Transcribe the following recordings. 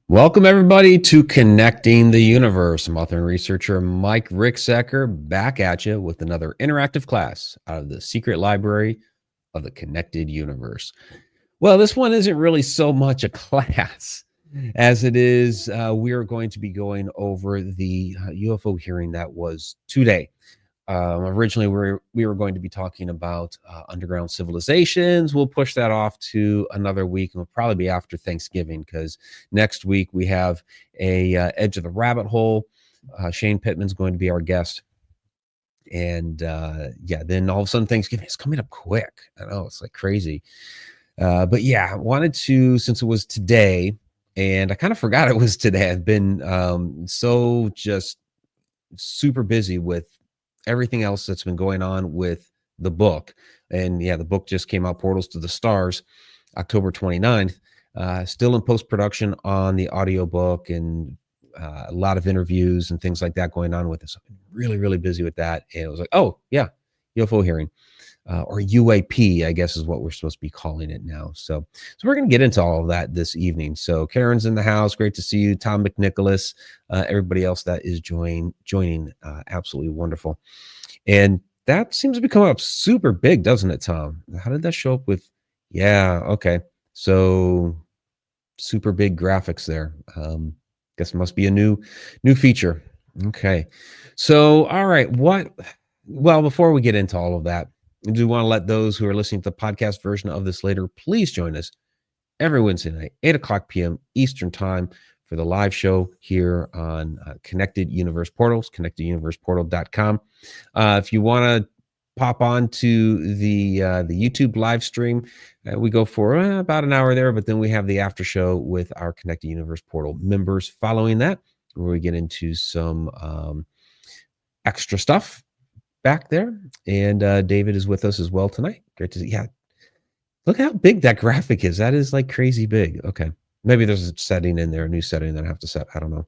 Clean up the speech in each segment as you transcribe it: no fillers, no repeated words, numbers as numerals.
Welcome, everybody, to Connecting the Universe. I'm author and researcher Mike Ricksecker back at you with another interactive class out of the secret library of the Connected Universe. Well, this one isn't really so much a class as it is we are going to be going over the UFO hearing that was today. Originally, we were going to be talking about underground civilizations. We'll push that off to another week, and it'll probably be after Thanksgiving because next week we have a Edge of the Rabbit Hole. Shane Pittman's going to be our guest. And yeah, then all of a sudden Thanksgiving is coming up quick. I know, it's like crazy. But yeah, I wanted to, since it was today, and I kind of forgot it was today. I've been so just super busy with everything else that's been going on with the book. And yeah, the book just came out, Portals to the Stars, October 29th. Still in post-production on the audiobook, and a lot of interviews and things like that going on with it. So I've been really, really busy with that. And it was like, oh yeah, UFO hearing. Or UAP, I guess is what we're supposed to be calling it now. So we're going to get into all of that this evening. So Karen's in the house. Great to see you. Tom McNicholas, everybody else that is joining, absolutely wonderful. And that seems to be coming up super big, doesn't it, Tom? How did that show up with? Yeah, okay. So super big graphics there. Guess it must be a new feature. Okay. So, all right. Well, before we get into all of that, I do want to let those who are listening to the podcast version of this later, please join us every Wednesday night, 8 o'clock p.m. Eastern Time for the live show here on Connected Universe Portals, connecteduniverseportal.com. If you want to pop on to the YouTube live stream, we go for about an hour there, but then we have the after show with our Connected Universe Portal members following that, where we get into some extra stuff back there. And David is with us as well tonight. Great to see. Yeah, look how big that graphic is. That is like crazy big. Okay, maybe there's a setting in there, a new setting that I have to set. I don't know.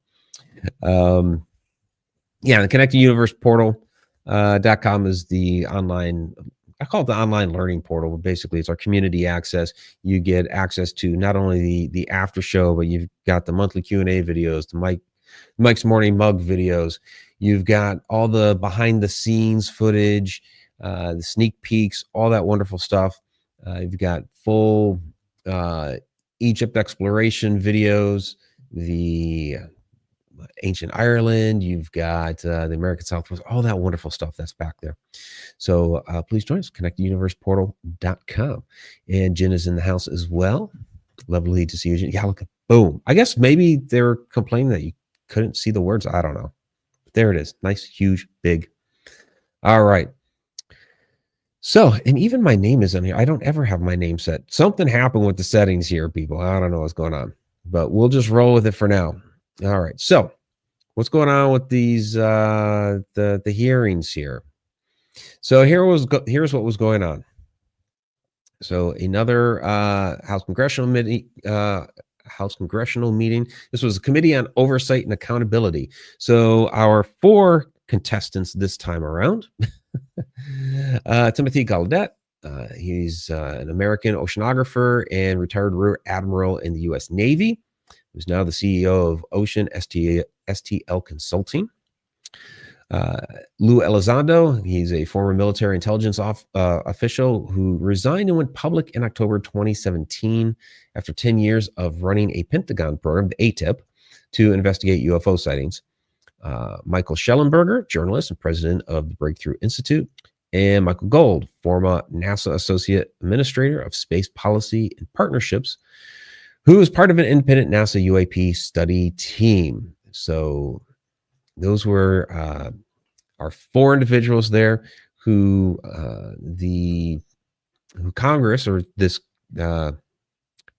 Yeah, the Connected Universe Portal.com is the online, I call it the online learning portal. Basically, it's our community access. You get access to not only the after show, but you've got the monthly Q&A videos, the Mike's Morning Mug videos. You've got all the behind the scenes footage, the sneak peeks, all that wonderful stuff. You've got full Egypt exploration videos, the ancient Ireland. You've got the American Southwest, all that wonderful stuff that's back there. So please join us, connecteduniverseportal.com. And Jen is in the house as well. Lovely to see you, Jen. Yeah, look, boom. I guess maybe they were complaining that you couldn't see the words. I don't know. But there it is. Nice, huge, big. All right. So, and even my name is on here. I don't ever have my name set. Something happened with the settings here, people. I don't know what's going on, but we'll just roll with it for now. All right. So what's going on with these, the hearings here? So here's what was going on. So another House Congressional meeting. This was a Committee on Oversight and Accountability. So our 4 contestants this time around, Timothy Gallaudet, he's an American oceanographer and retired Rear Admiral in the U.S. Navy, who's now the CEO of Ocean STL Consulting. Luis Elizondo, he's a former military intelligence official who resigned and went public in October 2017 after 10 years of running a Pentagon program, the ATIP, to investigate UFO sightings. Michael Shellenberger, journalist and president of the Breakthrough Institute, and Michael Gold, former NASA Associate Administrator of Space Policy and Partnerships, who is part of an independent NASA UAP study team. So those were our 4 individuals there who Congress, or this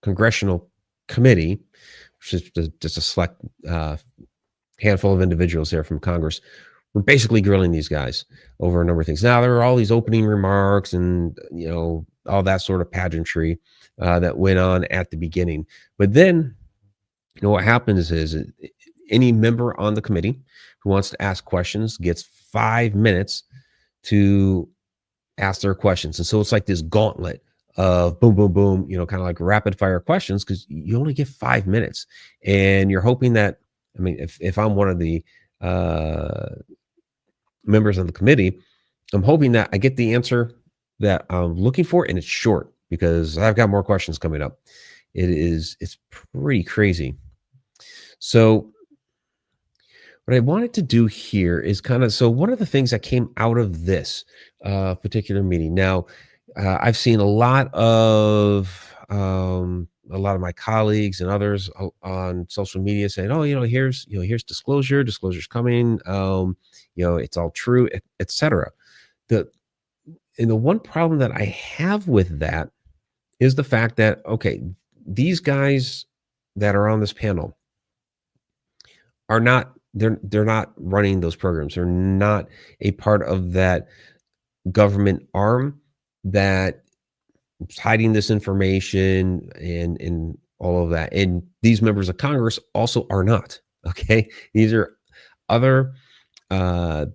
congressional committee, which is just a select handful of individuals there from Congress, were basically grilling these guys over a number of things. Now, there are all these opening remarks and, all that sort of pageantry that went on at the beginning. But then, what happens is any member on the committee who wants to ask questions gets 5 minutes to ask their questions. And so it's like this gauntlet of boom, boom, boom, kind of like rapid fire questions, because you only get 5 minutes, and you're hoping that, I mean, if I'm one of the uh, members of the committee, I'm hoping that I get the answer that I'm looking for, and it's short, because I've got more questions coming up. It's pretty crazy. So what I wanted to do here is so one of the things that came out of this particular meeting. Now, I've seen a lot of my colleagues and others on social media saying, "Oh, here's disclosure's coming. It's all true, etc." The and the one problem that I have with that is the fact that, okay, these guys that are on this panel are not they're not running those programs. They're not a part of that government arm that is hiding this information and all of that. And these members of Congress also are not. Okay, these are other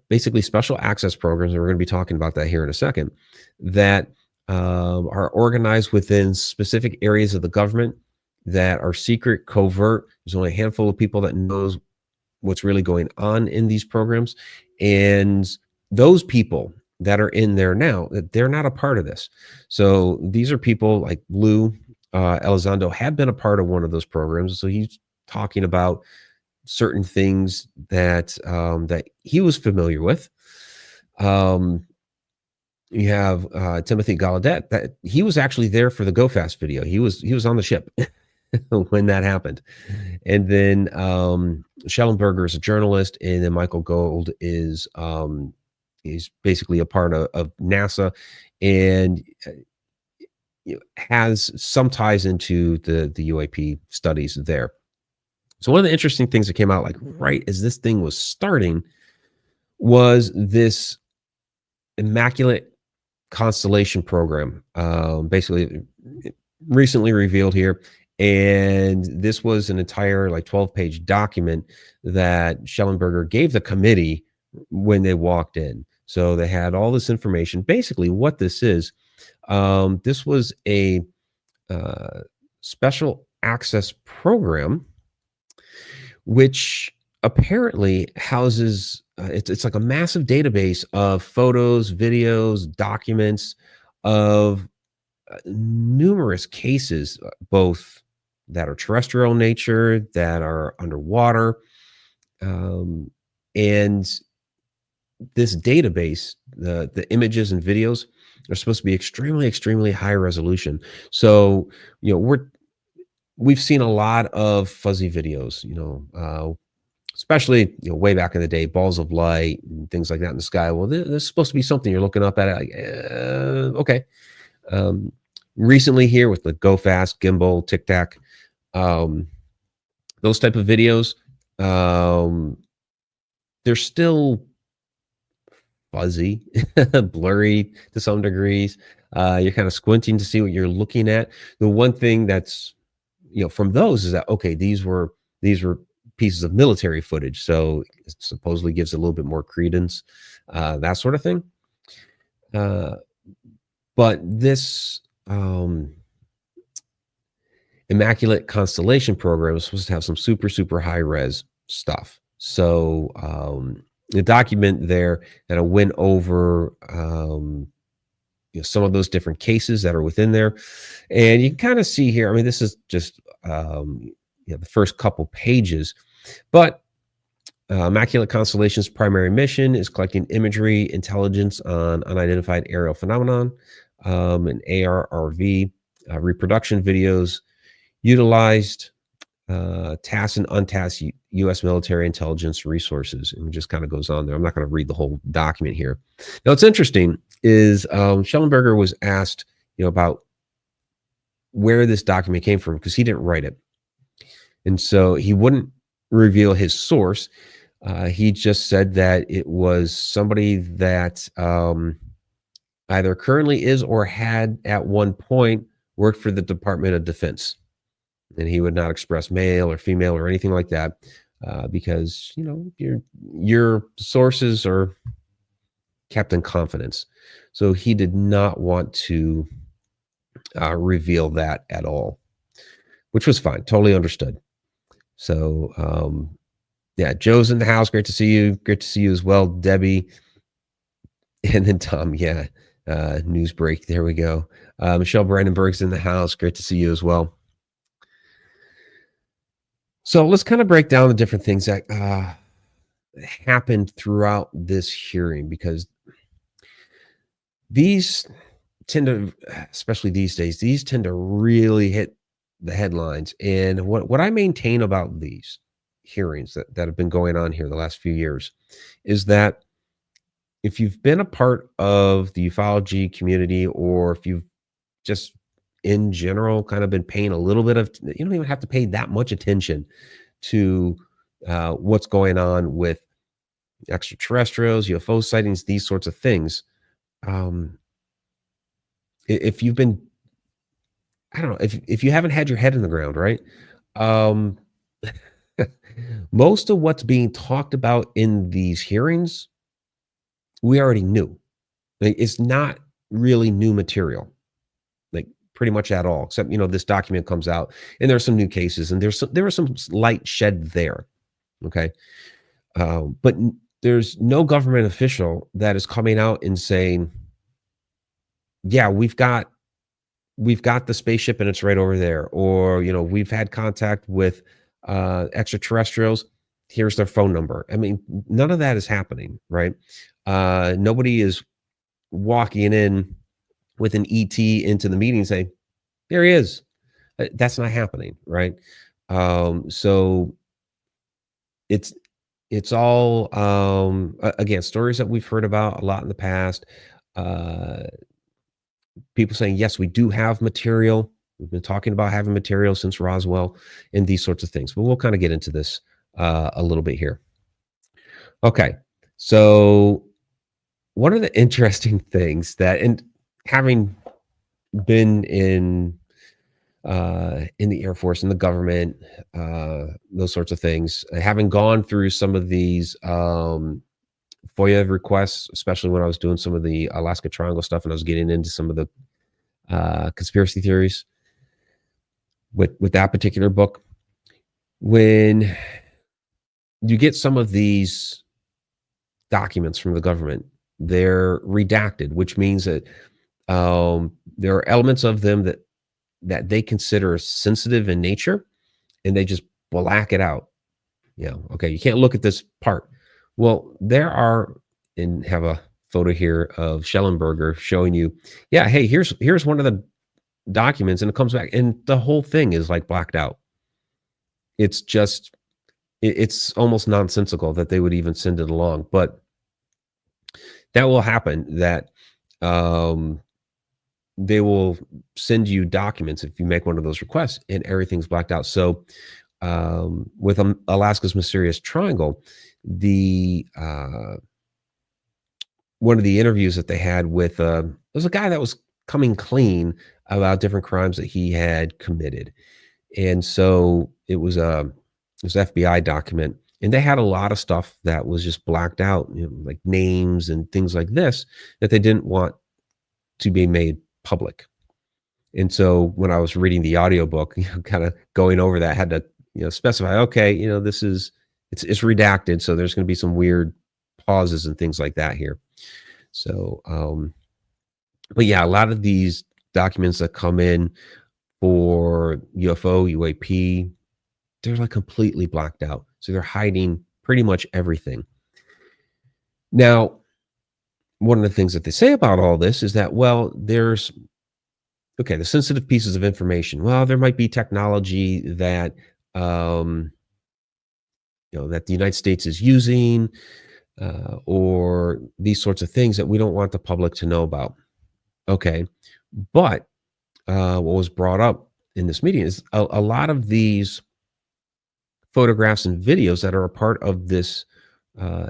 basically special access programs, and we're going to be talking about that here in a second, that are organized within specific areas of the government that are secret, covert. There's only a handful of people that knows what's really going on in these programs. And those people that are in there now, they're not a part of this. So these are people like Lou Elizondo had been a part of one of those programs. So he's talking about certain things that that he was familiar with. You have Timothy Gallaudet, that he was actually there for the Go Fast video. He was on the ship when that happened. And then Shellenberger is a journalist, and then Michael Gold is he's basically a part of NASA, and has some ties into the UAP studies there. So one of the interesting things that came out, like right as this thing was starting, was this Immaculate Constellation program, basically recently revealed here. And this was an entire 12-page document that Shellenberger gave the committee when they walked in. So they had all this information. Basically, what this is, this was a special access program, which apparently houses, it's like a massive database of photos, videos, documents of numerous cases, both that are terrestrial in nature, that are underwater. And this database, the images and videos are supposed to be extremely, extremely high resolution. So, we've seen a lot of fuzzy videos, especially way back in the day, balls of light and things like that in the sky. Well, this is supposed to be something you're looking up at. Like, okay. Recently here with the Go Fast, Gimbal, Tic Tac, those type of videos, they're still fuzzy, blurry to some degrees. You're kind of squinting to see what you're looking at. The one thing that's, from those is that, okay, these were pieces of military footage, so it supposedly gives a little bit more credence, that sort of thing. But this Immaculate Constellation program is supposed to have some super, super high res stuff. So the document there that I went over some of those different cases that are within there. And you can kind of see here, I mean, this is just the first couple pages, but Immaculate Constellation's primary mission is collecting imagery, intelligence on unidentified aerial phenomenon, and ARRV reproduction videos utilized tasked and untasked U.S. military intelligence resources. And it just kind of goes on there. I'm not going to read the whole document here. Now, what's interesting is Shellenberger was asked, about where this document came from, because he didn't write it. And so he wouldn't reveal his source. He just said that it was somebody that either currently is or had at one point worked for the Department of Defense. And he would not express male or female or anything like that, because your sources are kept in confidence. So he did not want to reveal that at all, which was fine. Totally understood. So, yeah, Joe's in the house. Great to see you. Great to see you as well, Debbie. And then Tom, yeah, news break. There we go. Michelle Brandenburg's in the house. Great to see you as well. So let's kind of break down the different things that happened throughout this hearing, because these tend to, especially these days, these tend to really hit the headlines. And what I maintain about these hearings that have been going on here the last few years is that if you've been a part of the ufology community, or if you've just in general kind of been paying a little bit of, you don't even have to pay that much attention to what's going on with extraterrestrials, UFO sightings, these sorts of things. If you've been, I don't know, if you haven't had your head in the ground, right? Um, most of what's being talked about in these hearings, we already knew. Like, it's not really new material, like pretty much at all, except, this document comes out and there's some new cases, and there was some light shed there. Okay. But there's no government official that is coming out and saying, yeah, we've got the spaceship and it's right over there, or we've had contact with extraterrestrials, here's their phone number. I mean, none of that is happening, right? Nobody is walking in with an ET into the meeting and saying, there he is. That's not happening, right? So it's all again, stories that we've heard about a lot in the past. People saying, yes, we do have material. We've been talking about having material since Roswell and these sorts of things, but we'll kind of get into this a little bit here. Okay. So one of the interesting things that, and having been in the Air Force, in the government, those sorts of things, having gone through some of these FOIA requests, especially when I was doing some of the Alaska Triangle stuff, and I was getting into some of the conspiracy theories with that particular book. When you get some of these documents from the government, they're redacted, which means that there are elements of them that they consider sensitive in nature, and they just black it out. Okay, you can't look at this part. Well, there are, and have a photo here of Shellenberger showing you, yeah, hey, here's one of the documents, and it comes back, and the whole thing is like blacked out. It's just, it's almost nonsensical that they would even send it along, but that will happen, that they will send you documents if you make one of those requests and everything's blacked out. So with Alaska's Mysterious Triangle, the one of the interviews that they had with there was a guy that was coming clean about different crimes that he had committed, and so it was FBI document, and they had a lot of stuff that was just blacked out, like names and things like this, that they didn't want to be made public. And so when I was reading the audiobook, kind of going over that, I had to specify, okay, it's redacted, so there's going to be some weird pauses and things like that here. So but yeah, a lot of these documents that come in for UFO, UAP, they're like completely blacked out, so they're hiding pretty much everything. Now, one of the things that they say about all this is that, well, there's, okay, the sensitive pieces of information. Well, there might be technology that that the United States is using, or these sorts of things that we don't want the public to know about. Okay, but what was brought up in this meeting is a lot of these photographs and videos that are a part of this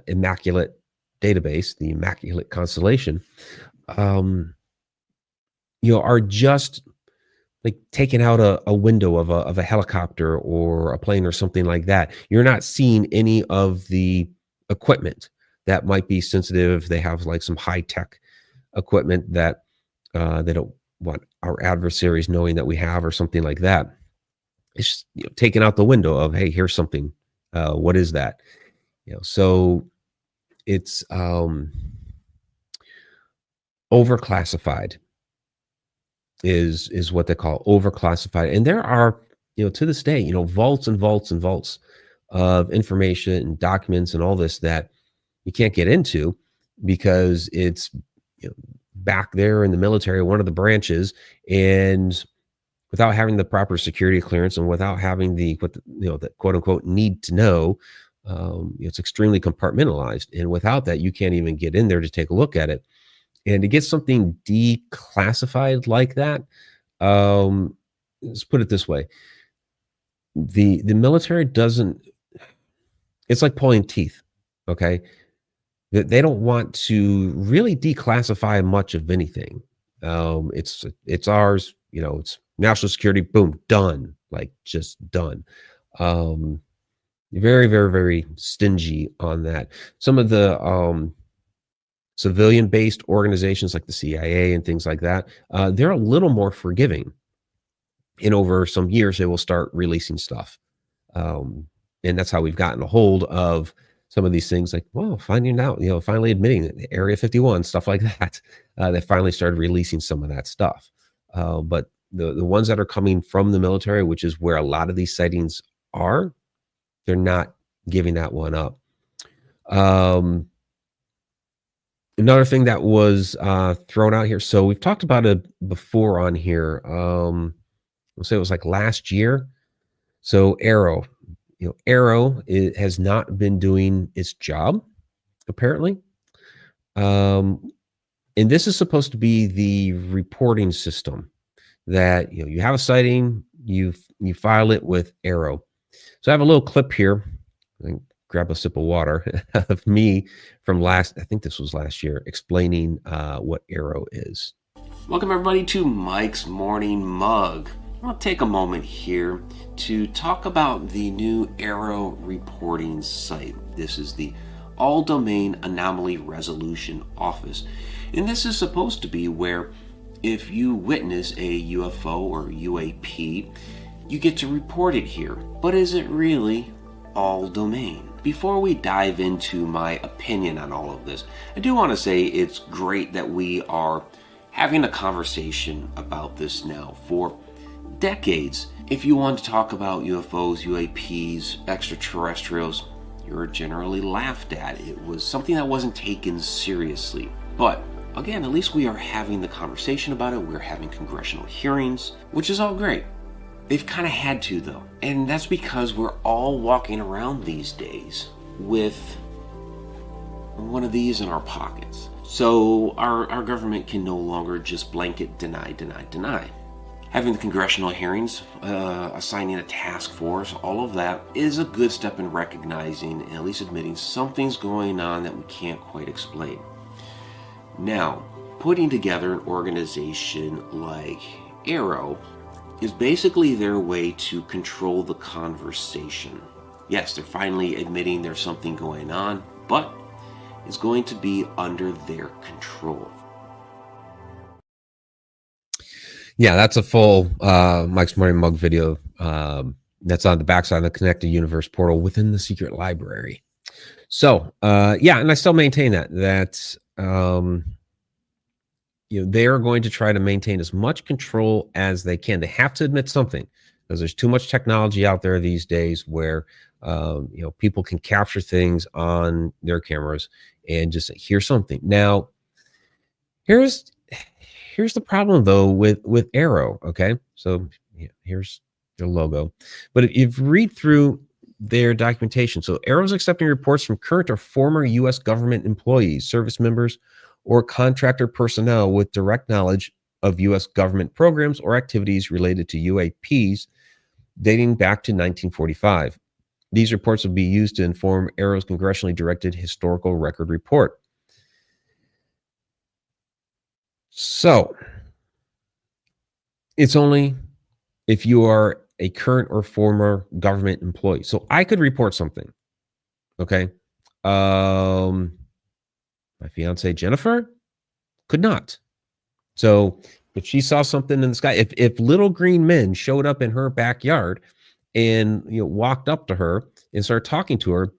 Immaculate database, the Immaculate Constellation, are just like taking out a window of a helicopter or a plane or something like that. You're not seeing any of the equipment that might be sensitive. They have like some high tech equipment that they don't want our adversaries knowing that we have or something like that. It's just, taken out the window of, hey, here's something. What is that? So it's overclassified is what they call overclassified. And there are, to this day, vaults and vaults and vaults of information and documents and all this that you can't get into because it's back there in the military, one of the branches, and without having the proper security clearance and without having the quote unquote need to know, it's extremely compartmentalized. And without that, you can't even get in there to take a look at it. And to get something declassified like that, let's put it this way: the military doesn't. It's like pulling teeth. Okay, they don't want to really declassify much of anything. It's ours. It's national security. Boom, done. Like just done. Very, very, very stingy on that. Some of the civilian-based organizations like the CIA and things like that, they're a little more forgiving. And over some years, they will start releasing stuff. And that's how we've gotten a hold of some of these things, like, well, finding out, finally admitting that Area 51, stuff like that. They finally started releasing some of that stuff. But the ones that are coming from the military, which is where a lot of these sightings are, they're not giving that one up. Another thing that was thrown out here. So we've talked about it before on here. We'll say it was like last year. So Arrow, Arrow has not been doing its job, apparently. And this is supposed to be the reporting system that, you have a sighting, you file it with Arrow. So I have a little clip here. Grab a sip of water of me from I think this was last year, explaining what Arrow is. Welcome everybody to Mike's Morning Mug. I'll take a moment here to talk about the new Arrow reporting site. This is the All Domain Anomaly Resolution Office. And this is supposed to be where if you witness a UFO or UAP, you get to report it here. But is it really all domain? Before we dive into my opinion on all of this, I do want to say it's great that we are having a conversation about this now. For decades, if you want to talk about UFOs, UAPs, extraterrestrials, you were generally laughed at. It was something that wasn't taken seriously. But again, at least we are having the conversation about it. We're having congressional hearings, which is all great. They've kind of had to, though. And that's because we're all walking around these days with one of these in our pockets. So our government can no longer just blanket deny. Having the congressional hearings, assigning a task force, all of that is a good step in recognizing and at least admitting something's going on that we can't quite explain. Now, putting together an organization like Arrow is basically their way to control the conversation. Yes, they're finally admitting there's something going on, but it's going to be under their control. Yeah, that's a full Mike's Morning Mug video that's on the backside of the Connected Universe portal within the secret library. So, yeah, and I still maintain that they are going to try to maintain as much control as they can. They have to admit something, because there's too much technology out there these days where people can capture things on their cameras and just say, here's something. Now, here's the problem though with Arrow. Okay, so here's their logo, but if you read through their documentation, so Arrow's accepting reports from current or former U.S. government employees, service members, or contractor personnel with direct knowledge of U.S. government programs or activities related to UAPs dating back to 1945. These reports will be used to inform Arrow's congressionally directed historical record report. So, it's only if you are a current or former government employee. So I could report something, okay? My fiance Jennifer could not. So If she saw something in the sky, if little green men showed up in her backyard and walked up to her and started talking to her,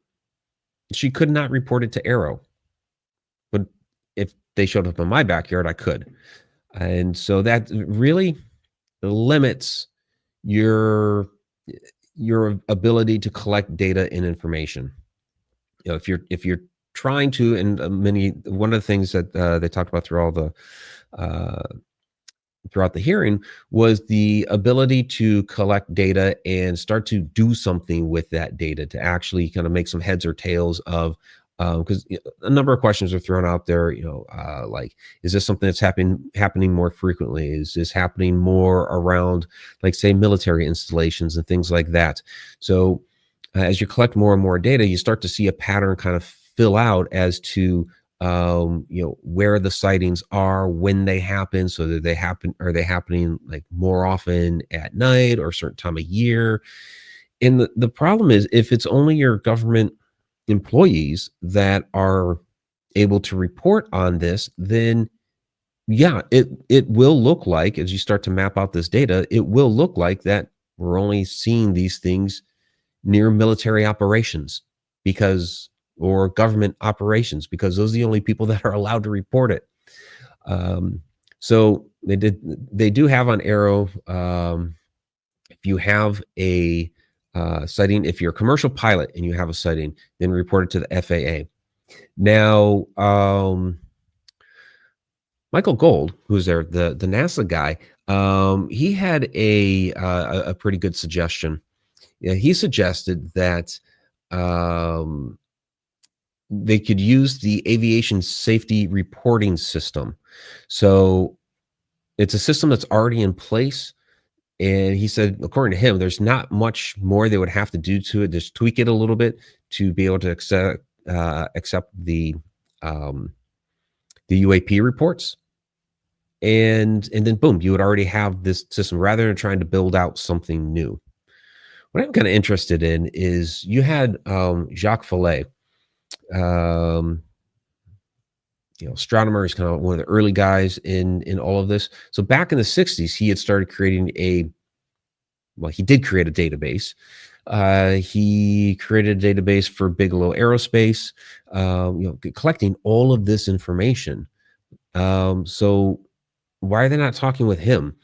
she could not report it to Arrow. But if they showed up in my backyard, I could. And so that really limits your ability to collect data and information. If you're trying to, and one of the things that they talked about through all the throughout the hearing was the ability to collect data and start to do something with that data to actually kind of make some heads or tails of, because a number of questions are thrown out there, like, is this something that's happening more frequently? Is this happening more around, like, say, military installations and things like that? So as you collect more and more data, you start to see a pattern kind of fill out as to where the sightings are, when they happen, so that are they happening like more often at night or a certain time of year? And the problem is, if it's only your government employees that are able to report on this, then yeah, it will look like, as you start to map out this data, it will look like that we're only seeing these things near military operations or government operations, because those are the only people that are allowed to report it. So they do have on Arrow, if you have a sighting, if you're a commercial pilot and you have a sighting, then report it to the FAA. Now, Michael Gold, who's there, the NASA guy, he had a pretty good suggestion. Yeah, he suggested that they could use the aviation safety reporting system. So it's a system that's already in place. And he said, according to him, there's not much more they would have to do to it, just tweak it a little bit to be able to accept the UAP reports. And then boom, you would already have this system rather than trying to build out something new. What I'm kind of interested in is you had Jacques Vallée, astronomer. Is kind of one of the early guys in all of this. So back in the 60s, he had started creating he did create a database. He created a database for Bigelow Aerospace, collecting all of this information. So why are they not talking with him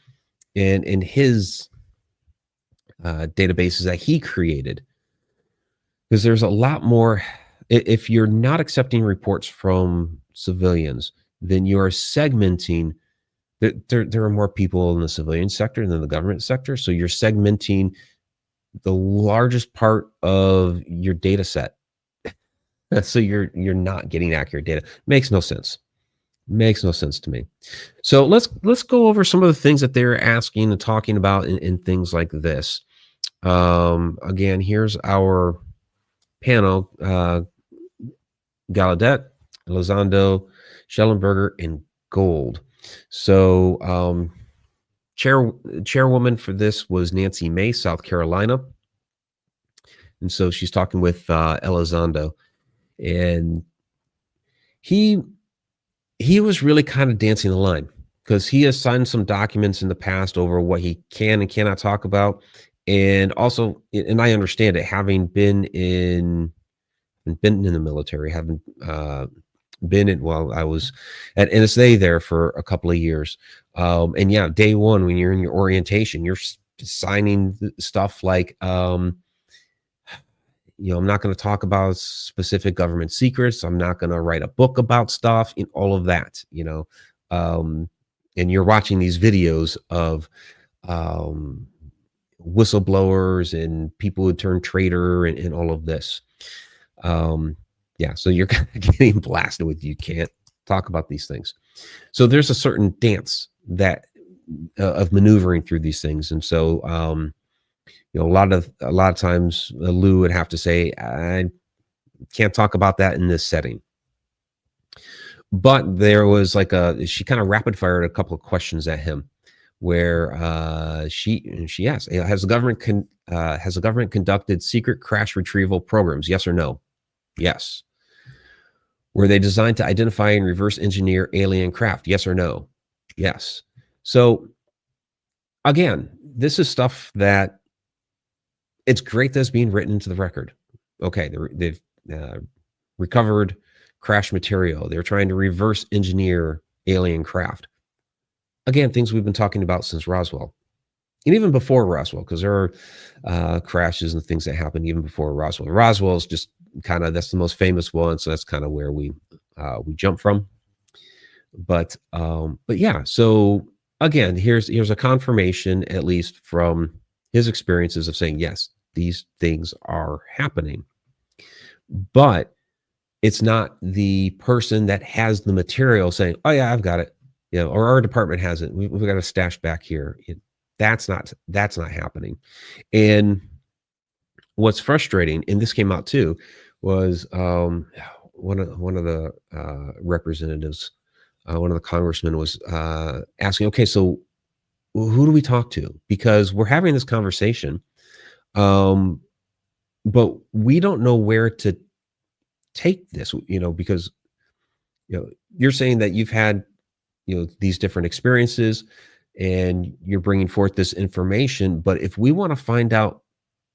and his databases that he created? Because there's a lot more. If you're not accepting reports from civilians, then you are segmenting. There are more people in the civilian sector than the government sector, so you're segmenting the largest part of your data set. So you're not getting accurate data. Makes no sense. Makes no sense to me. So let's go over some of the things that they're asking and talking about in things like this. Again, here's our panel: Gallaudet, Elizondo, Shellenberger, and Gold. So chairwoman for this was Nancy Mace, South Carolina. And so she's talking with Elizondo. And he was really kind of dancing the line, because he has signed some documents in the past over what he can and cannot talk about. And also, and I understand it, having been in the military, having I was at NSA there for a couple of years. And yeah, day one, when you're in your orientation, you're signing stuff like, I'm not going to talk about specific government secrets. I'm not going to write a book about stuff, in all of that, and you're watching these videos of whistleblowers and people who turn traitor and all of this. Yeah, so you're kind of getting blasted with, you can't talk about these things. So there's a certain dance that of maneuvering through these things. And so a lot of times Lou would have to say, I can't talk about that in this setting. But there was she kind of rapid fired a couple of questions at him, where she asked, has the government conducted secret crash retrieval programs? Yes or no? Yes. Were they designed to identify and reverse engineer alien craft? Yes or no? Yes. So again, this is stuff that it's great that's being written into the record. Okay, they've recovered crash material. They're trying to reverse engineer alien craft. Again, things we've been talking about since Roswell. And even before Roswell, because there are crashes and things that happened even before Roswell. Roswell is just kind of, that's the most famous one, so that's kind of where we jump from. But yeah. So again, here's a confirmation, at least from his experiences, of saying yes, these things are happening. But it's not the person that has the material saying, "Oh yeah, I've got it," or our department has it. We've got a stash back here. That's not happening. And what's frustrating, and this came out too, was one of the representatives, one of the congressmen was asking, okay, so who do we talk to? Because we're having this conversation, but we don't know where to take this, because you're saying that you've had these different experiences and you're bringing forth this information, but if we want to find out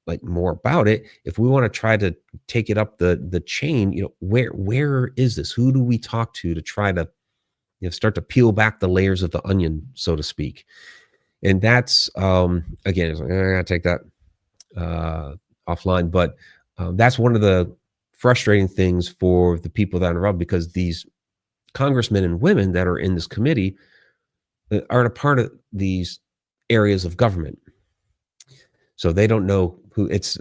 like more about it, if we want to try to take it up the chain, where is this? Who do we talk to try to start to peel back the layers of the onion, so to speak? And that's again, it's like, I gotta take that offline, but that's one of the frustrating things for the people that are involved, because these congressmen and women that are in this committee aren't a part of these areas of government, so they don't know who it's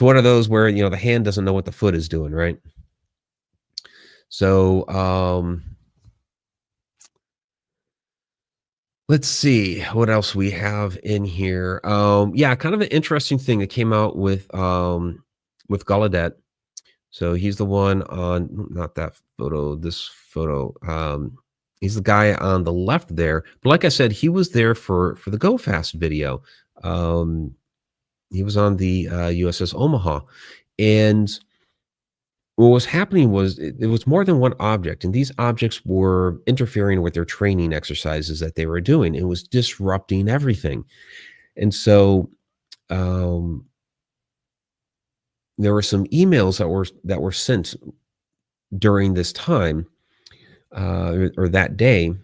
one of those where the hand doesn't know what the foot is doing, right? So let's see what else we have in here. Yeah, kind of an interesting thing that came out with Gallaudet. So he's the one on, not that photo, this photo. He's the guy on the left there. But like I said, he was there for the Go Fast video. He was on the USS Omaha. And what was happening was it was more than one object. And these objects were interfering with their training exercises that they were doing. It was disrupting everything. And so there were some emails that were sent during this time or that day,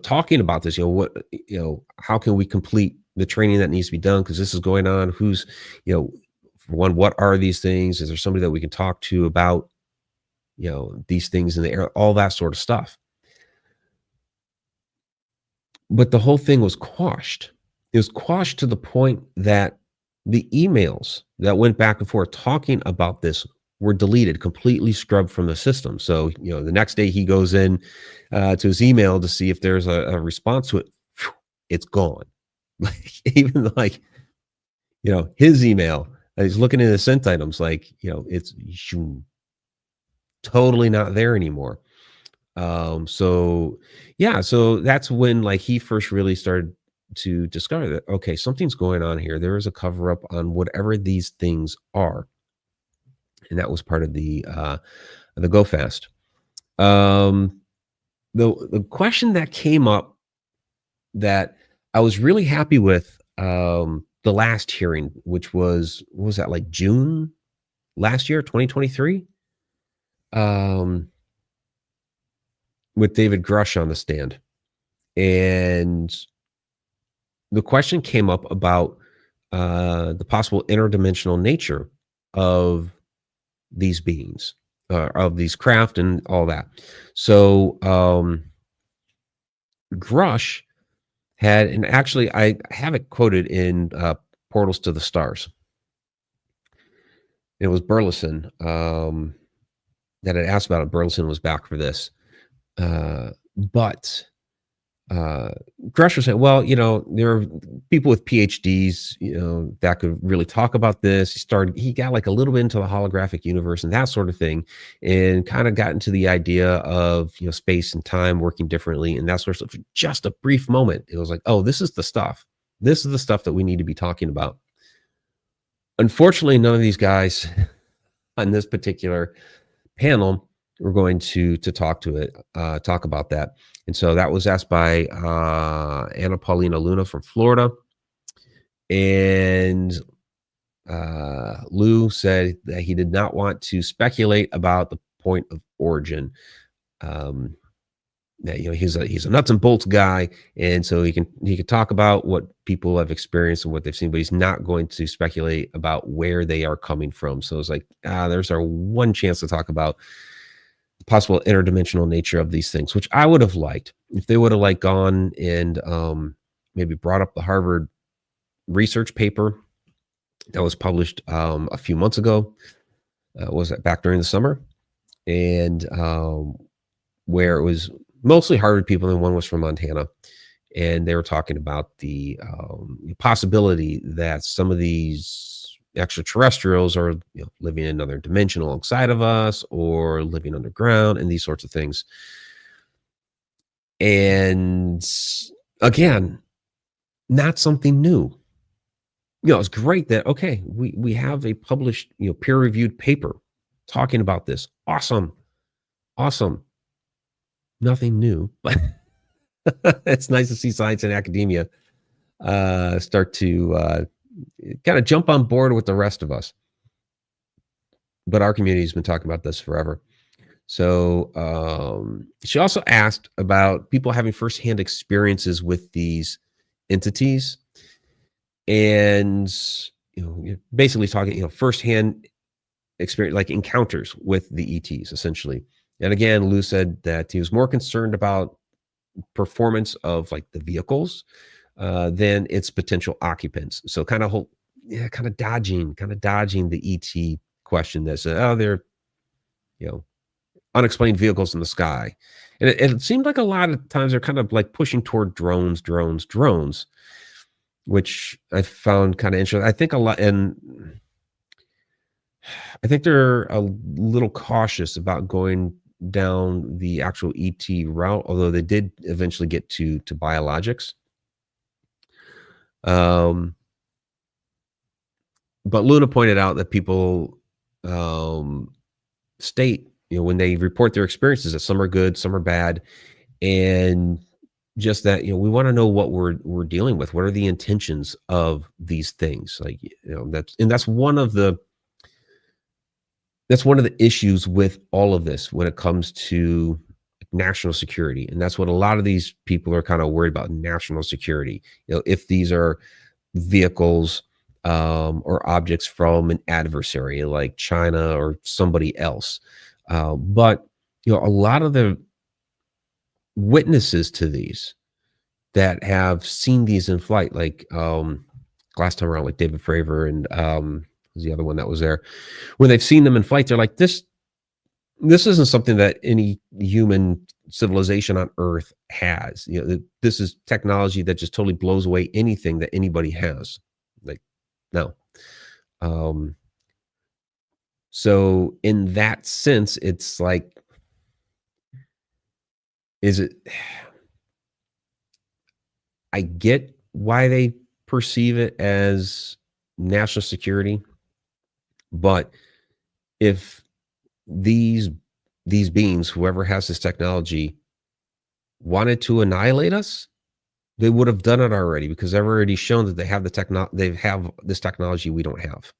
talking about this, how can we complete the training that needs to be done? Because this is going on. Who's, for one, what are these things? Is there somebody that we can talk to about, these things in the air, all that sort of stuff? But the whole thing was quashed. It was quashed to the point that the emails that went back and forth talking about this were deleted, completely scrubbed from the system. So, the next day he goes in to his email to see if there's a response to it. It's gone. Even his email, he's looking at the sent items, it's totally not there anymore. So yeah, so that's when he first really started to discover that, okay, something's going on here. There is a cover up on whatever these things are. And that was part of the Go Fast. The question that came up that I was really happy with the last hearing, which was, what was that, like June last year, 2023? With David Grush on the stand. And the question came up about the possible interdimensional nature of these beings, of these craft and all that. So Grush had, and actually I have it quoted in Portals to the Stars. It was Burleson that had asked about it. Burleson was back for this. But Grush was saying, well, there are people with PhDs, that could really talk about this. He got like a little bit into the holographic universe and that sort of thing, and kind of got into the idea of, space and time working differently and that sort of stuff. For just a brief moment, it was like, oh, this is the stuff. This is the stuff that we need to be talking about. Unfortunately, none of these guys on this particular panel we're going to talk about that. And so that was asked by Anna Paulina Luna from Florida. And Lou said that he did not want to speculate about the point of origin. That, he's a nuts and bolts guy, and so he can talk about what people have experienced and what they've seen, but he's not going to speculate about where they are coming from. So it's like, there's our one chance to talk about the possible interdimensional nature of these things, which I would have liked if they would have gone and maybe brought up the Harvard research paper that was published a few months ago. Was it back during the summer? And where it was mostly Harvard people, and one was from Montana. And they were talking about the possibility that some of these extraterrestrials are living in another dimension alongside of us, or living underground, and these sorts of things. And again, not something new. It's great that, okay, we have a published, peer-reviewed paper talking about this. Awesome. Nothing new, but it's nice to see science and academia start to kind of jump on board with the rest of us. But our community has been talking about this forever. So she also asked about people having firsthand experiences with these entities, and basically talking firsthand experience, like encounters with the ETs, essentially. And again, Lou said that he was more concerned about performance of the vehicles than its potential occupants. So kind of dodging the ET question that said, oh, they're unexplained vehicles in the sky. And it seemed like a lot of times they're kind of pushing toward drones, which I found kind of interesting. I think a lot, and I think they're a little cautious about going down the actual ET route, although they did eventually get to biologics. But Luna pointed out that people state, when they report their experiences, that some are good, some are bad, and just that, we want to know what we're dealing with. What are the intentions of these things? That's one of the issues with all of this when it comes to national security. And that's what a lot of these people are kind of worried about, national security. If these are vehicles or objects from an adversary like China or somebody else. But, a lot of the witnesses to these that have seen these in flight, last time around, David Fravor and was the other one that was there, when they've seen them in flight, they're like, this isn't something that any human civilization on Earth has. This is technology that just totally blows away anything that anybody has. No. So in that sense, it's I get why they perceive it as national security, but if these beings, whoever has this technology, wanted to annihilate us, they would have done it already, because they've already shown that they have they have this technology we don't have.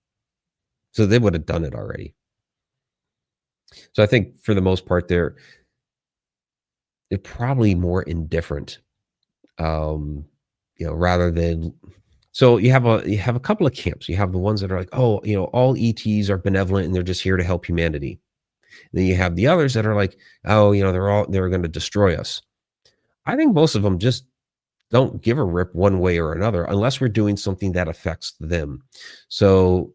So they would have done it already. So I think for the most part, they're probably more indifferent, rather than. So you have a couple of camps. You have the ones that are like, oh, all ETs are benevolent and they're just here to help humanity. And then you have the others that are like, oh, they're going to destroy us. I think most of them just don't give a rip one way or another, unless we're doing something that affects them. So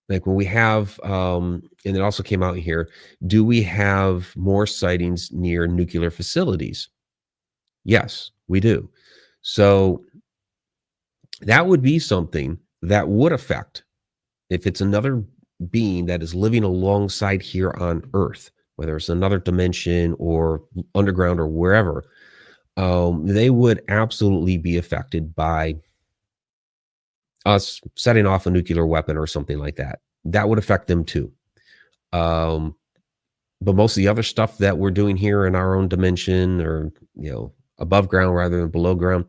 when we have, and it also came out here, do we have more sightings near nuclear facilities? Yes, we do. So that would be something that would affect, if it's another being that is living alongside here on Earth, whether it's another dimension or underground or wherever, they would absolutely be affected by us setting off a nuclear weapon or something like that. That would affect them too. but most of the other stuff that we're doing here in our own dimension, or above ground rather than below ground,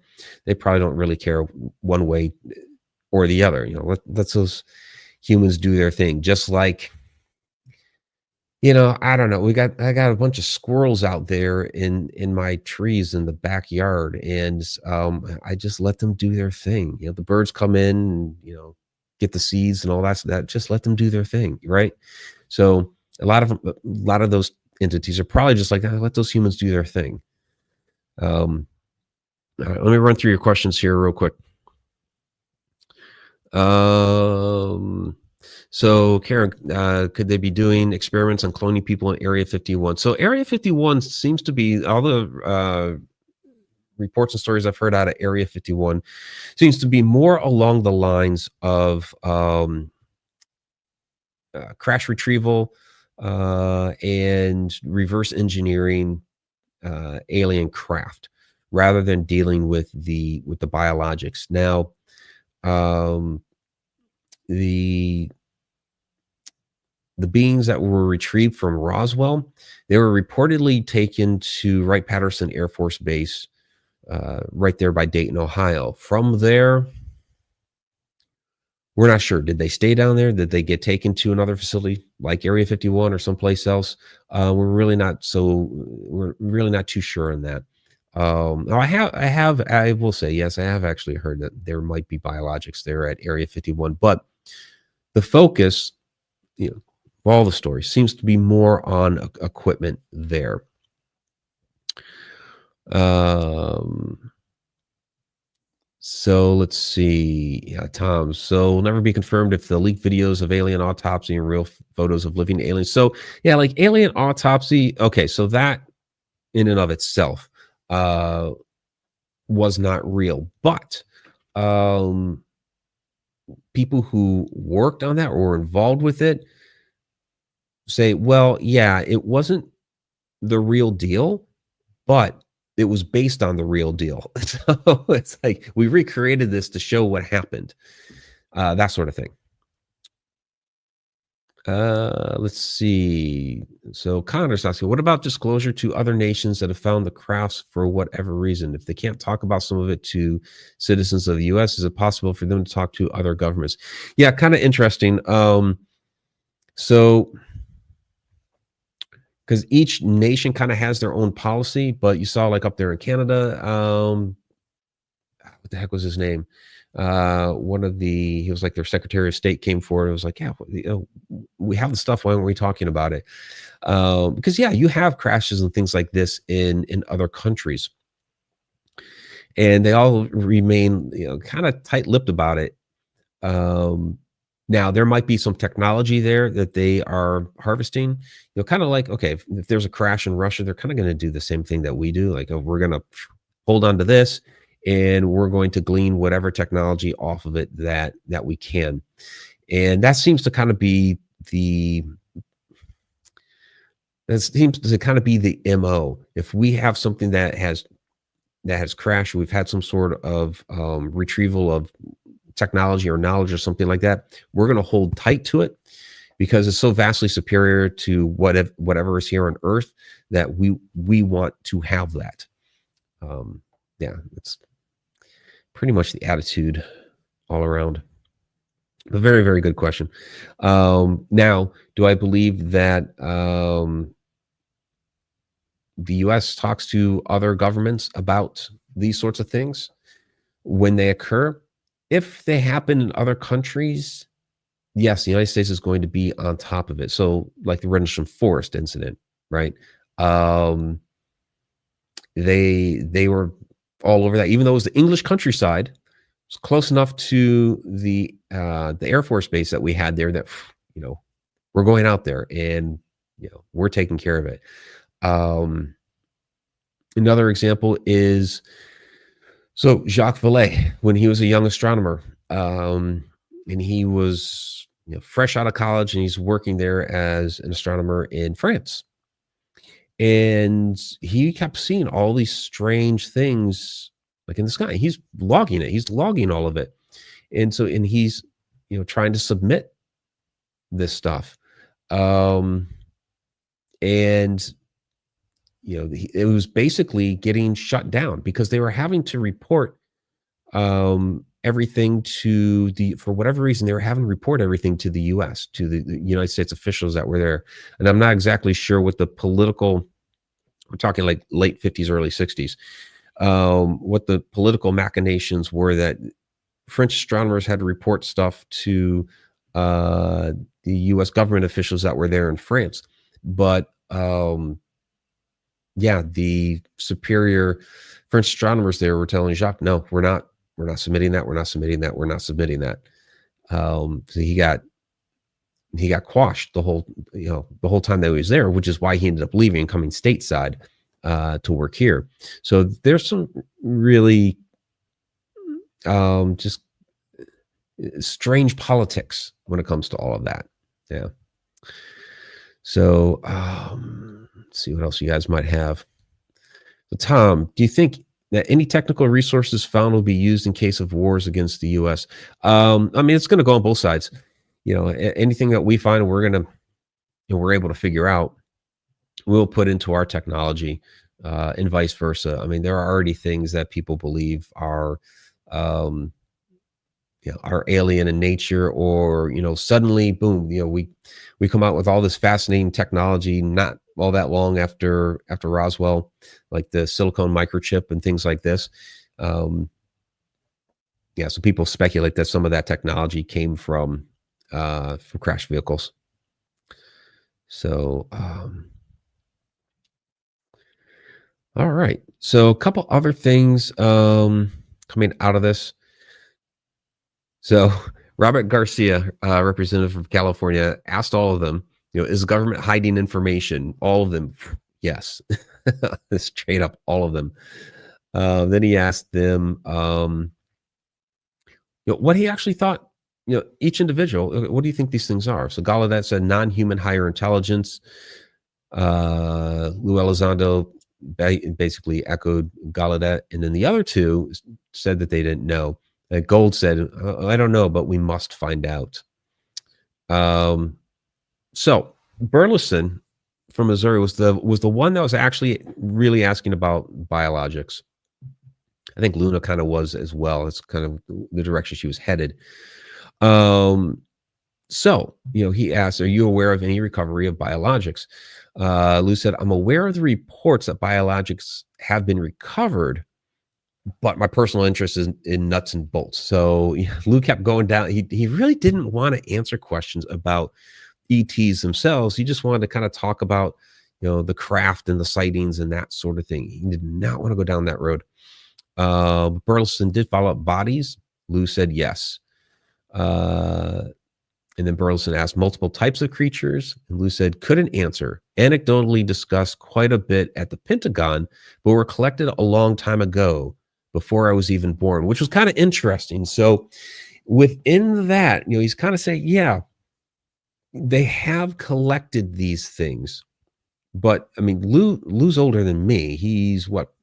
they probably don't really care one way or the other. Let those humans do their thing. Just like, I don't know. I got a bunch of squirrels out there in my trees in the backyard, and I just let them do their thing. The birds come in and get the seeds and all that. Just let them do their thing, right? So a lot of those entities are probably just like, let those humans do their thing. All right, let me run through your questions here real quick. So Karen, could they be doing experiments on cloning people in Area 51? So Area 51 seems to be, all the reports and stories I've heard out of Area 51 seems to be more along the lines of crash retrieval and reverse engineering alien craft, rather than dealing with the biologics. Now, the beings that were retrieved from Roswell, they were reportedly taken to Wright-Patterson Air Force Base, right there by Dayton, Ohio. From there, we're not sure. Did they stay down there? Did they get taken to another facility like Area 51 or someplace else? We're really not too sure on that. I will say, yes, I have actually heard that there might be biologics there at Area 51, but the focus, of all the stories seems to be more on equipment there. So let's see. Yeah, Tom. So will never be confirmed if the leaked videos of alien autopsy and real photos of living aliens. So yeah, like alien autopsy. Okay, so that in and of itself was not real, but people who worked on that or were involved with it say, well, yeah, it wasn't the real deal, but it was based on the real deal. So it's like we recreated this to show what happened, that sort of thing. Let's see. So Connor's asking, what about disclosure to other nations that have found the crafts for whatever reason? If they can't talk about some of it to citizens of the US, is it possible for them to talk to other governments? Yeah, kind of interesting. So because each nation kind of has their own policy, but you saw like up there in Canada, what the heck was his name? He was like their Secretary of State came forward and was like, yeah, we have the stuff. Why aren't we talking about it? Because yeah, you have crashes and things like this in other countries, and they all remain, kind of tight-lipped about it. Now there might be some technology there that they are harvesting, kind of like, okay, if there's a crash in Russia, they're kind of going to do the same thing that we do. Like, we're going to hold on to this and we're going to glean whatever technology off of it that we can. And that seems to kind of be the MO. If we have something that has crashed, we've had some sort of retrieval of technology or knowledge or something like that, we're going to hold tight to it because it's so vastly superior to whatever is here on Earth that we want to have that. Yeah, it's pretty much the attitude all around. A very, very good question. Now, do I believe that the U.S. talks to other governments about these sorts of things when they occur? If they happen in other countries, yes, the United States is going to be on top of it. So like the Rendlesham Forest incident, right? They were all over that, even though it was the English countryside. It's close enough to the Air Force base that we had there that, we're going out there and, we're taking care of it. Another example is, so Jacques Vallée, when he was a young astronomer, and he was fresh out of college, and he's working there as an astronomer in France. And he kept seeing all these strange things like in the sky. He's logging it. He's logging all of it. And he's, trying to submit this stuff. And And it was basically getting shut down because they were having to report everything to for whatever reason, they were having to report everything to the US, to the United States officials that were there. And I'm not exactly sure what the political, we're talking like late 50s, early 60s, what the political machinations were that French astronomers had to report stuff to the US government officials that were there in France. But yeah, the superior French astronomers there were telling Jacques, no, we're not submitting that. We're not submitting that. We're not submitting that. So he got quashed the whole time that he was there, which is why he ended up leaving and coming stateside to work here. So there's some really just strange politics when it comes to all of that. Yeah. So let's see what else you guys might have. So Tom, do you think that any technical resources found will be used in case of wars against the U.S.? I mean, it's going to go on both sides. Anything that we find, we're able to figure out, we'll put into our technology, and vice versa. I mean, there are already things that people believe are alien in nature, or suddenly, boom, we come out with all this fascinating technology not all that long after Roswell, like the silicone microchip and things like this. So people speculate that some of that technology came from crash vehicles. So all right, so a couple other things coming out of this. So Robert Garcia, representative from California, asked all of them, is the government hiding information? All of them, yes. Straight up, all of them. Then he asked them, what he actually thought, each individual, what do you think these things are? So Gallaudet said non-human higher intelligence. Luis Elizondo basically echoed Gallaudet. And then the other two said that they didn't know. Gold said, I don't know, but we must find out. So Burleson from Missouri was the one that was actually really asking about biologics. I think Luna kind of was as well. It's kind of the direction she was headed. So, he asked, are you aware of any recovery of biologics? Lou said, I'm aware of the reports that biologics have been recovered, but my personal interest is in nuts and bolts. So Lou kept going down. He really didn't want to answer questions about ETs themselves. He just wanted to kind of talk about, the craft and the sightings and that sort of thing. He did not want to go down that road. Burleson did follow up bodies. Lou said yes. And then Burleson asked multiple types of creatures, and Lou said couldn't answer. Anecdotally discussed quite a bit at the Pentagon, but were collected a long time ago, before I was even born, which was kind of interesting. So within that, he's kind of saying, yeah, they have collected these things. But I mean, Lou's older than me. He's what,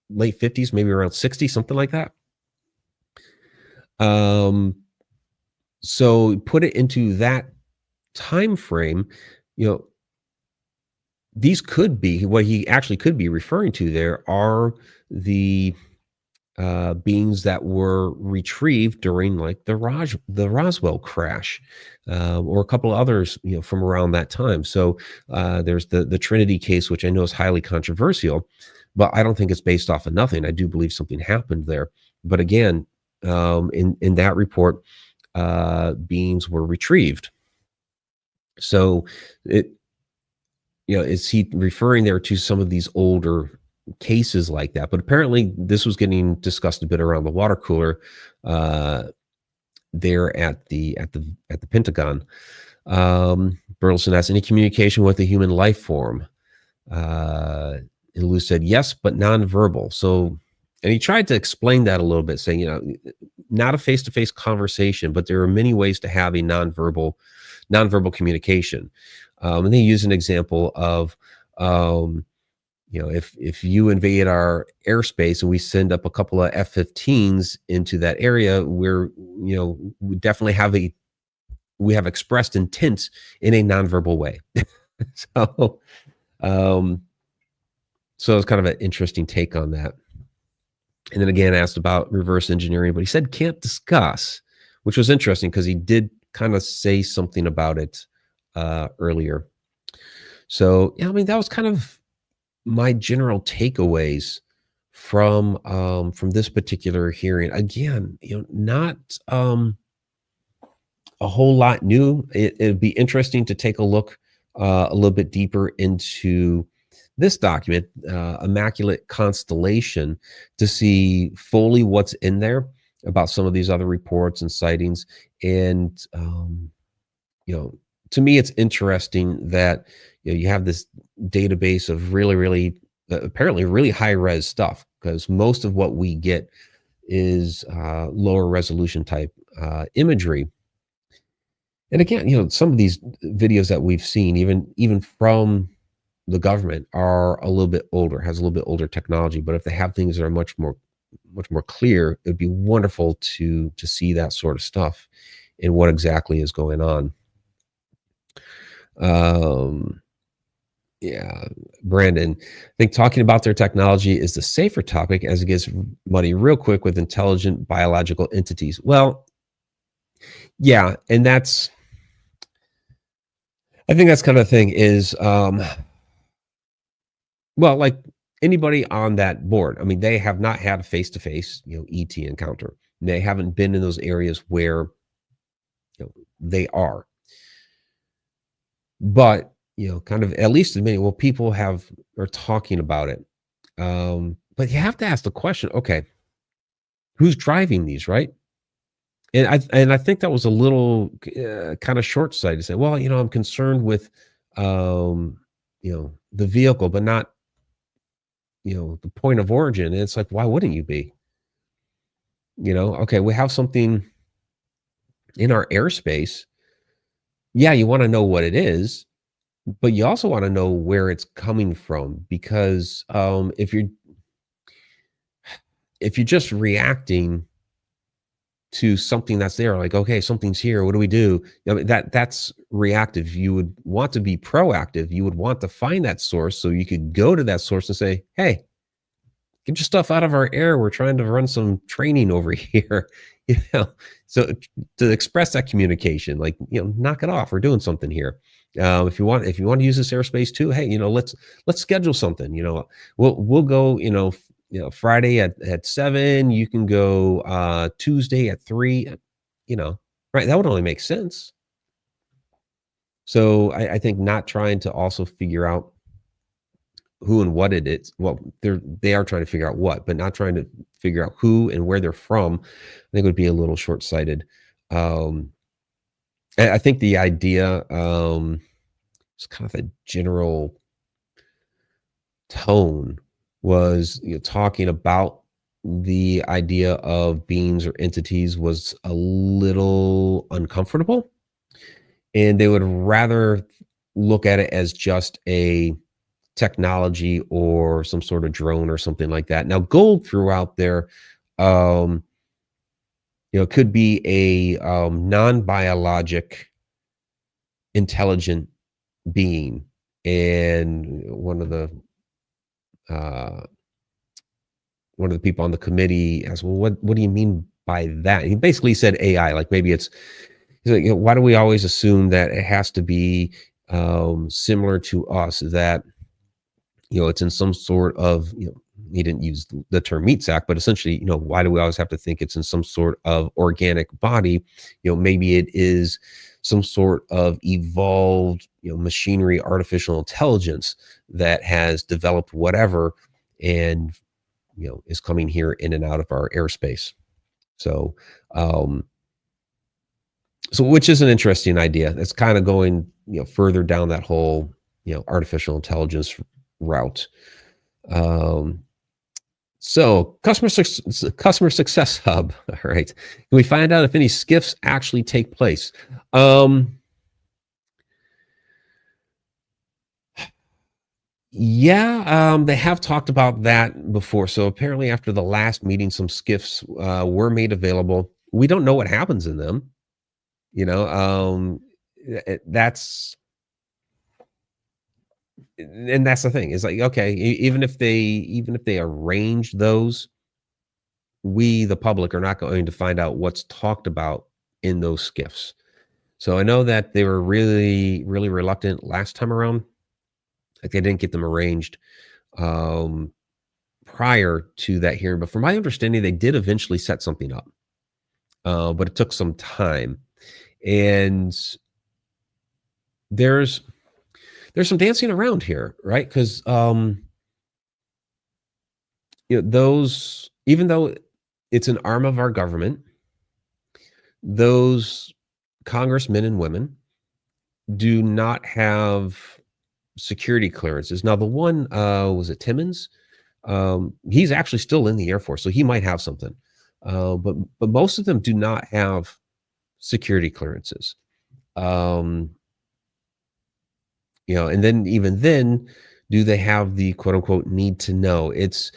late 50s, maybe around 60, something like that. So put it into that time frame, these could be what he actually could be referring to. There are the beings that were retrieved during like the Roswell crash, or a couple of others, from around that time. So there's the Trinity case, which I know is highly controversial, but I don't think it's based off of nothing. I do believe something happened there. But again, in that report, beings were retrieved. So is he referring there to some of these older cases like that? But apparently this was getting discussed a bit around the water cooler there at the Pentagon. Burleson asked, any communication with a human life form? And Lou said yes, but nonverbal. So, and he tried to explain that a little bit, saying, not a face-to-face conversation, but there are many ways to have a nonverbal communication. And they use an example of, if you invade our airspace and we send up a couple of F-15s into that area, we definitely have expressed intent in a nonverbal way. So, um, so it's kind of an interesting take on that. And then again, asked about reverse engineering, but he said can't discuss, which was interesting because he did kind of say something about it earlier. So yeah, I mean that was kind of my general takeaways from this particular hearing. Again, not a whole lot new. It'd be interesting to take a look a little bit deeper into this document, Immaculate Constellation, to see fully what's in there about some of these other reports and sightings. And you know, to me, it's interesting that you have this database of really, really, apparently, really high res stuff because most of what we get is lower resolution type imagery. And again, some of these videos that we've seen, even from the government, are a little bit older, has a little bit older technology. But if they have things that are much more clear, it'd be wonderful to see that sort of stuff and what exactly is going on. Yeah, Brandon, I think talking about their technology is the safer topic as it gets muddy real quick with intelligent biological entities. Well, yeah, and I think that's kind of the thing is, well, like anybody on that board, I mean, they have not had a face-to-face, ET encounter. They haven't been in those areas where they are. But, kind of at least admitting, well, people are talking about it. But you have to ask the question, okay, who's driving these, right? And I think that was a little kind of short-sighted to say, well, I'm concerned with the vehicle, but not, the point of origin. And it's like, why wouldn't you be? Okay, we have something in our airspace. Yeah, you want to know what it is, but you also want to know where it's coming from because if you're just reacting to something that's there, like, okay, something's here, what do we do? That's reactive. You would want to be proactive. You would want to find that source so you could go to that source and say, hey, get your stuff out of our air. We're trying to run some training over here. you know so to express that communication, like, knock it off, we're doing something here. If you want to use this airspace too, hey, let's schedule something. We'll go, Friday at 7, you can go Tuesday at 3, right? That would only make sense. So I think not trying to also figure out who and what it is. Well, they are trying to figure out what, but not trying to figure out who and where they're from, I think would be a little short-sighted. I think the idea, it's kind of a general tone, was talking about the idea of beings or entities was a little uncomfortable, and they would rather look at it as just a technology or some sort of drone or something like that. Now, gold throughout there, could be a non-biologic intelligent being. And uh, one of the people on the committee asked, well, what do you mean by that? He basically said AI, like maybe he's like, why do we always assume that it has to be similar to us, that it's in some sort of, he didn't use the term meat sack, but essentially, why do we always have to think it's in some sort of organic body? Maybe it is some sort of evolved, machinery, artificial intelligence that has developed whatever, and, is coming here in and out of our airspace. So, which is an interesting idea. It's kind of going, further down that whole, artificial intelligence route. So customer success hub. All right. Can we find out if any skiffs actually take place? Yeah, they have talked about that before. So apparently after the last meeting, some skiffs were made available. We don't know what happens in them. That's And that's the thing. It's like, okay, even if they arrange those, we, the public, are not going to find out what's talked about in those skiffs. So I know that they were really, really reluctant last time around. Like they didn't get them arranged um, prior to that hearing. But from my understanding, they did eventually set something up, but it took some time. And there's some dancing around here, right? Because those, even though it's an arm of our government, those congressmen and women do not have security clearances. Now, the one was it Timmons? He's actually still in the Air Force, so he might have something. But most of them do not have security clearances. And then even then, do they have the quote unquote need to know? It's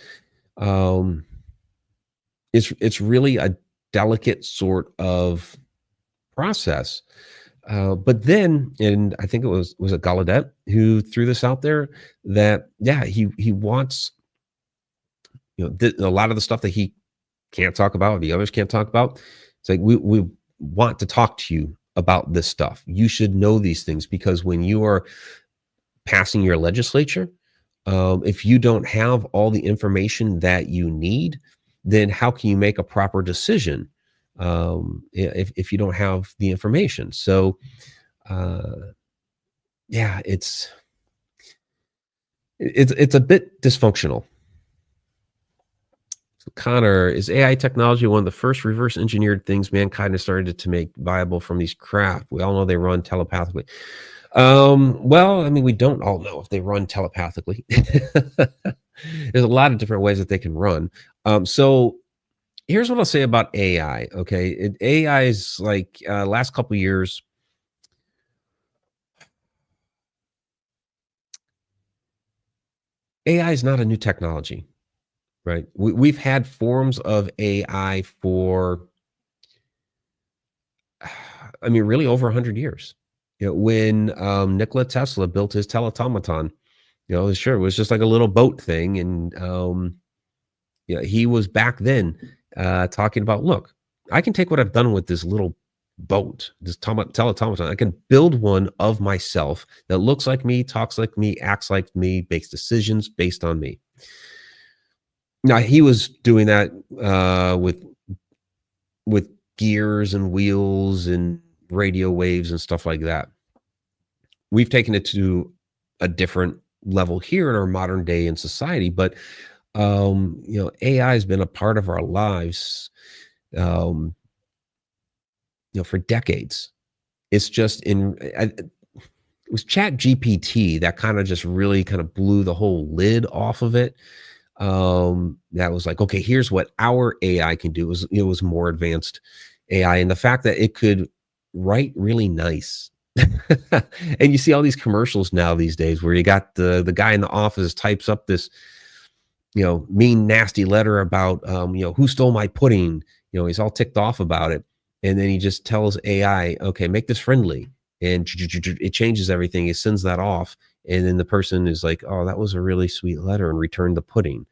really a delicate sort of process. But then, and I think it was it Gallaudet who threw this out there that he wants a lot of the stuff that he can't talk about, the others can't talk about. It's like we want to talk to you about this stuff. You should know these things because when you are passing your legislature, if you don't have all the information that you need, then how can you make a proper decision if you don't have the information? So, it's a bit dysfunctional. So Connor, is AI technology one of the first reverse engineered things mankind has started to make viable from these craft? We all know they run telepathically. Well, I mean, we don't all know if they run telepathically. There's a lot of different ways that they can run. So here's what I'll say about AI. Okay. AI is like last couple of years. AI is not a new technology, right? We've had forms of AI for, I mean, really over 100 years. When Nikola Tesla built his teletomaton, sure, it was just like a little boat thing. And he was back then talking about, look, I can take what I've done with this little boat, this teletomaton. I can build one of myself that looks like me, talks like me, acts like me, makes decisions based on me. Now he was doing that with gears and wheels and radio waves and stuff like that. We've taken it to a different level here in our modern day in society, but AI has been a part of our lives for decades. It's just it was Chat GPT that kind of just really kind of blew the whole lid off of it. That was like, okay, here's what our AI can do. It was more advanced AI, and the fact that it could write really nice. And you see all these commercials now these days where you got the guy in the office types up this mean, nasty letter about who stole my pudding. He's all ticked off about it, and then he just tells AI, okay, make this friendly, and it changes everything. It sends that off, and then the person is like, oh, that was a really sweet letter, and returned the pudding.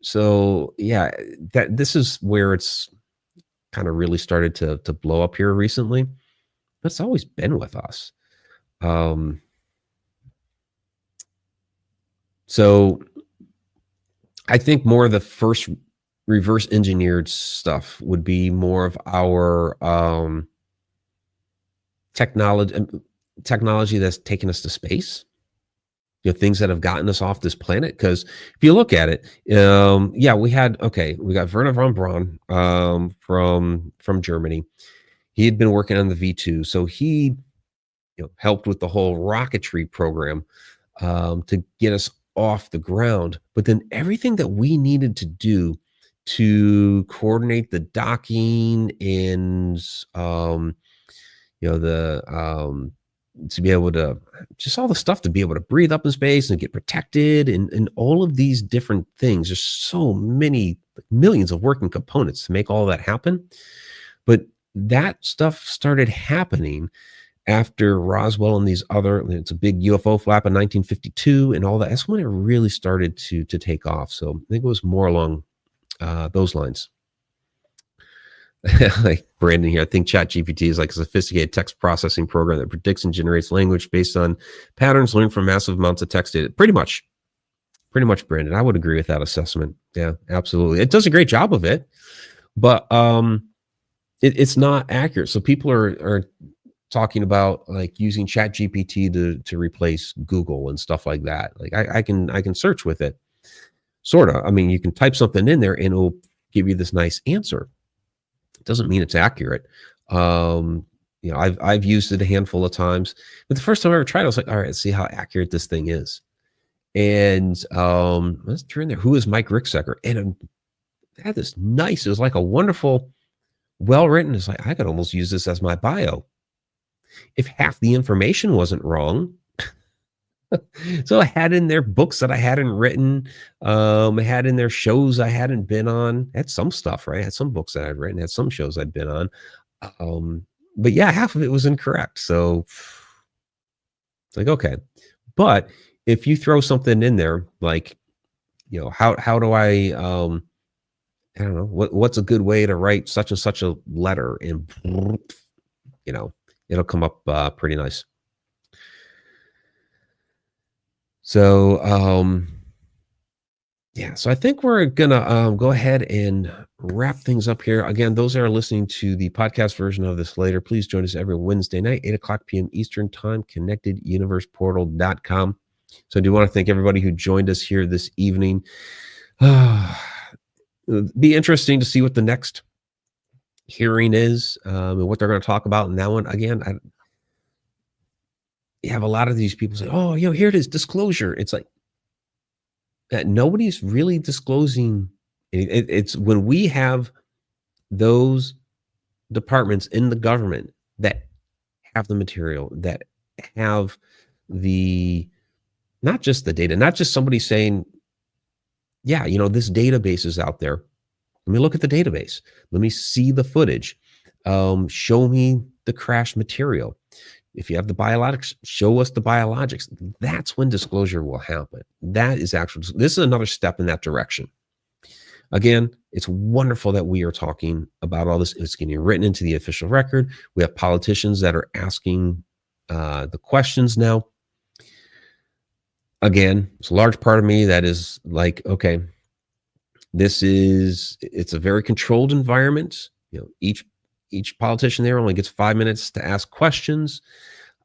So yeah, this is where it's kind of really started to blow up here recently. But it's always been with us. So I think more of the first reverse engineered stuff would be more of our technology that's taken us to space. Things that have gotten us off this planet. Because if you look at it, we got Werner von Braun from Germany. He had been working on the V2, so he helped with the whole rocketry program to get us off the ground. But then everything that we needed to do to coordinate the docking and to be able to just all the stuff to be able to breathe up in space and get protected and all of these different things. There's so many, millions of working components to make all that happen. But that stuff started happening after Roswell and these other, it's a big UFO flap in 1952 and all that. That's when it really started to take off. So I think it was more along those lines. Like Brandon here, I think ChatGPT is like a sophisticated text processing program that predicts and generates language based on patterns learned from massive amounts of text data. Pretty much, Brandon. I would agree with that assessment. Yeah, absolutely. It does a great job of it, but it's not accurate. So people are talking about like using ChatGPT to replace Google and stuff like that. Like I can search with it, sort of. I mean, you can type something in there and it'll give you this nice answer. It doesn't mean it's accurate. You know, I've used it a handful of times, but the first time I ever tried it, I was like, all right, let's see how accurate this thing is. And let's turn there. Who is Mike Ricksecker? And I had this nice. It was like a wonderful, well written. It's like I could almost use this as my bio if half the information wasn't wrong. So I had in there books that I hadn't written. I had in there shows I hadn't been on. I had some stuff, right? I had some books that I'd written, had some shows I'd been on. But yeah, half of it was incorrect. So it's like, okay. But if you throw something in there, like, you know, how do I don't know, what's a good way to write such and such a letter? And, you know, it'll come up pretty nice. So, yeah, so I think we're gonna go ahead and wrap things up here. Again, those that are listening to the podcast version of this later, please join us every Wednesday night, 8:00 p.m. Eastern Time, connecteduniverseportal.com. So I do want to thank everybody who joined us here this evening. It'll be interesting to see what the next hearing is and what they're going to talk about in that one. Again, you have a lot of these people say, oh, you know, here it is, disclosure. It's like nobody's really disclosing. It's when we have those departments in the government that have the material, that have the, not just the data, not just somebody saying, yeah, you know, this database is out there. Let me look at the database. Let me see the footage. Show me the crash material. If you have the biologics, show us the biologics. That's when disclosure will happen. That is actual. This is another step in that direction. Again, it's wonderful that we are talking about all this. It's getting written into the official record. We have politicians that are asking the questions now. Again, it's a large part of me that is like, okay, it's a very controlled environment. You know, each politician there only gets 5 minutes to ask questions.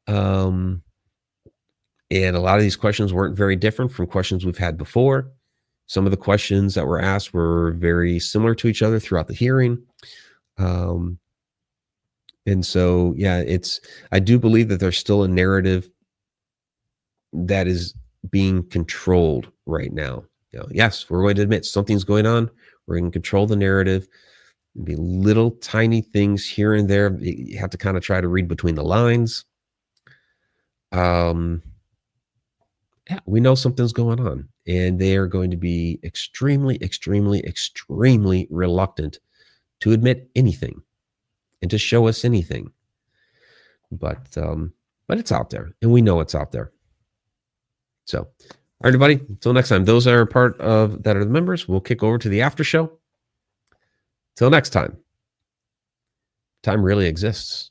And a lot of these questions weren't very different from questions we've had before. Some of the questions that were asked were very similar to each other throughout the hearing. And so, yeah, I do believe that there's still a narrative that is being controlled right now. You know, yes, we're going to admit something's going on. We're going to control the narrative. There'll be little tiny things here and there. You have to kind of try to read between the lines. Yeah, we know something's going on, and they are going to be extremely, extremely, extremely reluctant to admit anything and to show us anything. But it's out there, and we know it's out there. So, all right, everybody, until next time, those are part of that are the members. We'll kick over to the after show. Till next time, time really exists.